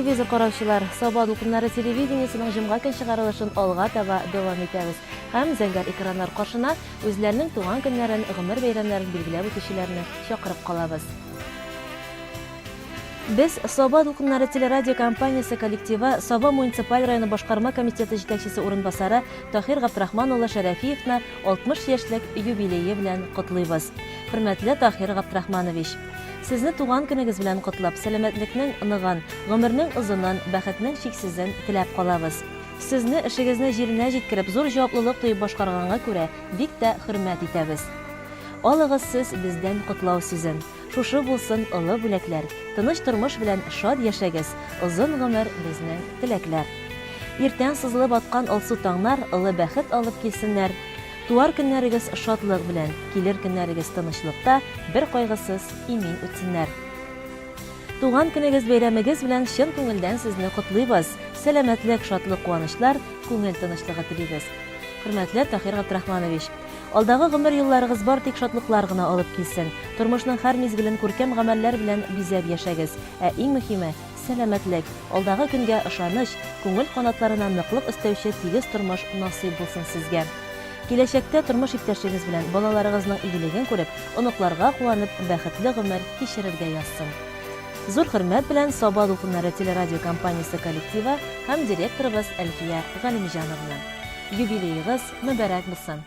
телевизор караучылар, Саба дулкыннары телевидениесенең җомга көн чыгарылышын алга таба дәвам итәбез. Һәм зәңгәр экраннар каршына үзләренең туган көннәрен, гомер бәйрәмнәрен билгеләп үтүчеләрне чакырып калабыз. Без Саба дулкыннары телерадио компаниясе коллективы Саба муниципаль районы башкарма комитеты җитәкчесе урынбасары Тахир Габдрахман улы Шәрәфиевны 60 яшьлек юбилее белән котлыйбыз. Хөрмәтле Тахир Габдрахманович, Сезне туган көнегез белән котлап, сәламәтлекнең ныгын, гомернең озынын, бәхетнең чиксезен теләп калабыз. Сезне эшегезне җиренә җиткереп, зур җаваплылык тоеп башкарганга күрә бик тә хөрмәт итәбез. Алыгыз сез бездән котлау сүзен. Шушы булсын олы бүләкләр. Тыныч тормыш белән шат яшәгез. Озын гомер безнең теләкләр. Иртән сызылып аткан алсу таңнар олы бәхет алып килсеннәр. Туар көннәрегез шатлык белән, килер көннәрегез тынычлыкта, бер кайгысыз имин үтсеннәр. Туган көнегез бәйрәмегез белән чын күңелдән сезне котлыйбыз. Сәламәтлек, шатлык, куанычлар, күңел тынычлыгы телибез. Хөрмәтле Тахир Габдрахманович, алдагы гомер елларыгыз бар тик шатлыклар гына алып килсен. Тормышның һәр мизгелен күркәм гамәлләр белән бизәп яшәгез. Ә иң мөһиме сәламәтлек, алдагы көнгә ышаныч, күңел канатларына ныклык өстәүче тигез тормыш насыйп булсын сезгә. Киләчәктә тормыш иптәшегез белән балаларыгызның игелеген күреп, оныкларга куанып, бәхетле гомер кичерергә язсын. Зур хөрмәт белән Саба дулкыннары телерадио компаниясе коллективы һәм директорыбыз Әлфия Галимҗановна. Юбилеегыз мөбарәк булсын.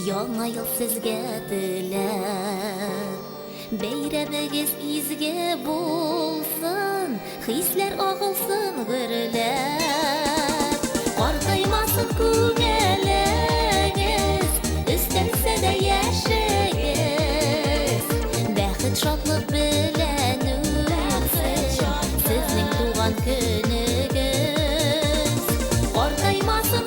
Яңа ел сезгә теләп, бәйрәмегез изге булсын, хисләр агылсын гөрләп. Картаймасын күңелегез, өстәлсә дә яшәгез, бәхет шатлык белән үтсен сезнең туган көнегез. Картаймасын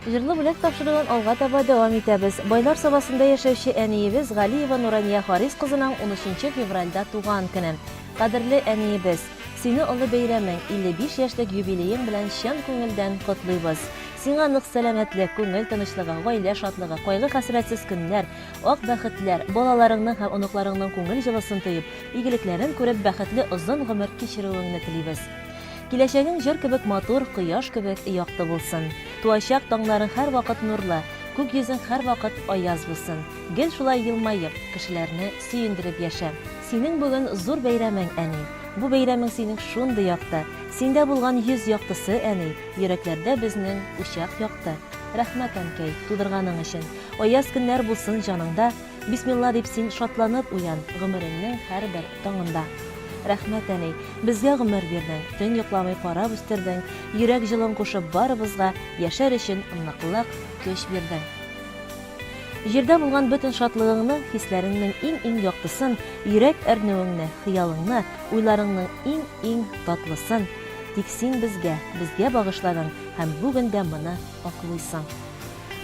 Җырлы бүләк тапшыруын алга таба дәвам итәбез. Байлар сабасында яшәүче әниебез Галиева Нурания Харис кызының 13 февральдә туган көне. Кадерле әниебез, сине олы бәйрәмең 55 яшьлек юбилеең белән чын күңелдән котлыйбыз. Сиңа нык сәламәтлек, күңел тынычлыгы, гаилә шатлыгы, кайгы-хәсрәтсез көннәр, ак бәхетләр, балаларыңның һәм оныкларыңның күңел җылысын тоеп, игелекләрен күреп бәхетле озын гомер кичерүеңне телибез. Киләчәгең җыр кебек матур, кояш кебек якты булсын. Туачак таңларың һәр вакыт нурлы, күк йөзең һәр вакыт аяз булсын. Гел шулай елмаеп, кешеләрне сөендереп яшә. Синең бүген зур бәйрәмең, әни. Бу бәйрәмең синең шундый якты. Синдә булган йөз яктысы, әни, йөрәкләрдә безнең учак якты. Рәхмәт, әнкәй, тудырганың өчен. Аяз көннәр булсын җаныңда. Бисмилла дип син шатланып уян гомереңнең һәрбер таңында. Рәхмәт, әни, безгә гомер бирдең, төн йокламый карап үстердең, йөрәк җылын кушып барыбызга яшәр өчен ныклык, көч бирдең. Җирдә булган бөтен шатлыгыңны, хисләреңнең иң яктысын, йөрәк әрнүеңне, хыялыңны, уйларыңның иң татлысын тик син безгә багышладың һәм бүген дә моны аклыйсың.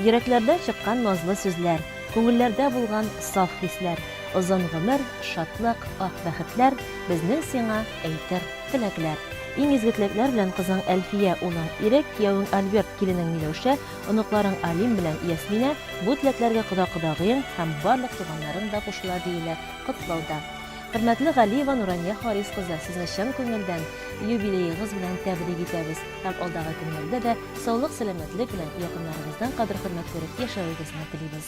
Йөрәкләрдән чыккан назлы сүзләр, күңелләрдә булган саф хисләр, озын гомер, шатлык, ак бәхетләр безнең сиңа әйтер теләкләр. Иң изге теләкләр белән кызың Әлфия, улың Ирек, киявең Альберт, киленең Миләүшә, оныкларың Алим белән Ясминә бу теләкләргә кода-кодагыең һәм барлык туганнарың да кушыла диелә котлауда. Хөрмәтле Галиева Нурания Харис кызы, сезне чын күңелдән юбилеегыз белән тәбрик итәбез һәм алдагы көннәрдә дә саулык, сәламәтлек белән якыннарыгыздан кадер-хөрмәт күреп яшәвегезне телибез.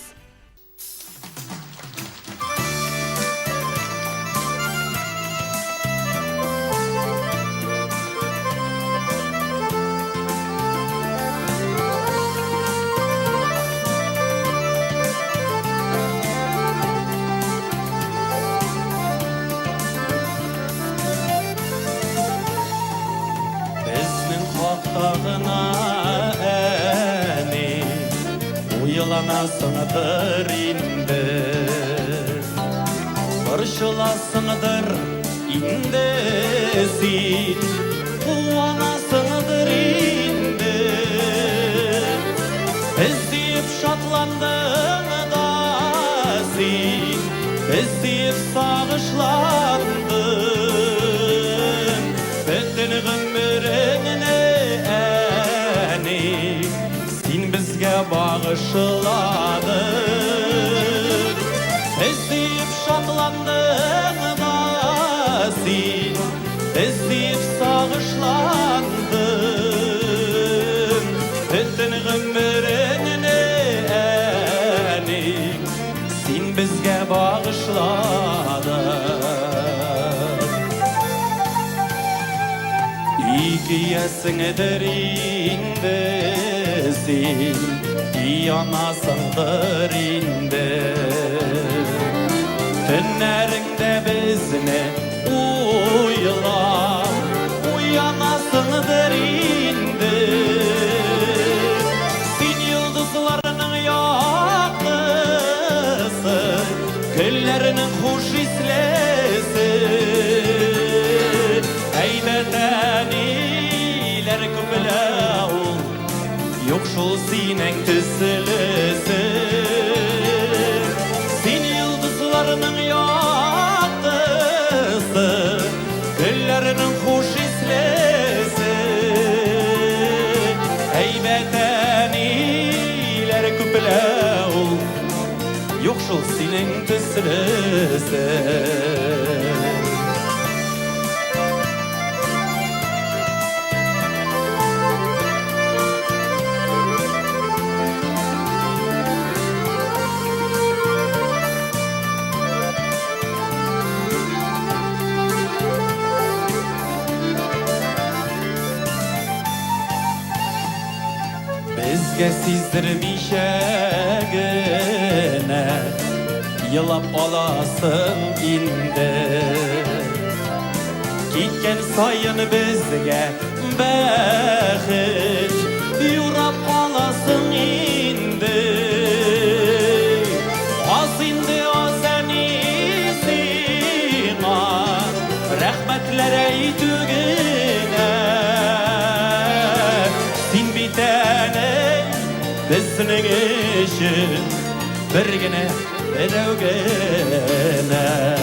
Әне уйланасыңдыр инде, борчыласыңдыр инде син, куанасыңдыр инде. Іздеп шатландың да син, іздеп сағышландың, бөтен гомереңне син безгә багышладың. Іздеп шатландың да син, іздеп сағышландың, бөтен гомереңне син безгә багышладың. Икиясыңдыр инде син, янасыңдыр инде, төннәреңдә безне уйлап уянасыңдыр инде. Син йолдызларның яктысы, көннәрнең хуш ислесе, әйбәтәниләр күпле ул, юк шул синең төслесе. Син йолдызларның яктысы, көннәрнең хуш ислесе, әйбәтәниләр күпле ул, юк шул синең төслесе. Безгә сиздермичә генә елап аласың инде, киткән саен безгә бәхет юрап аласың инде. Аз инде аз әни сиңа рәхмәтләр әйтүгенә, син бит әни senin için bir gene, bir gene.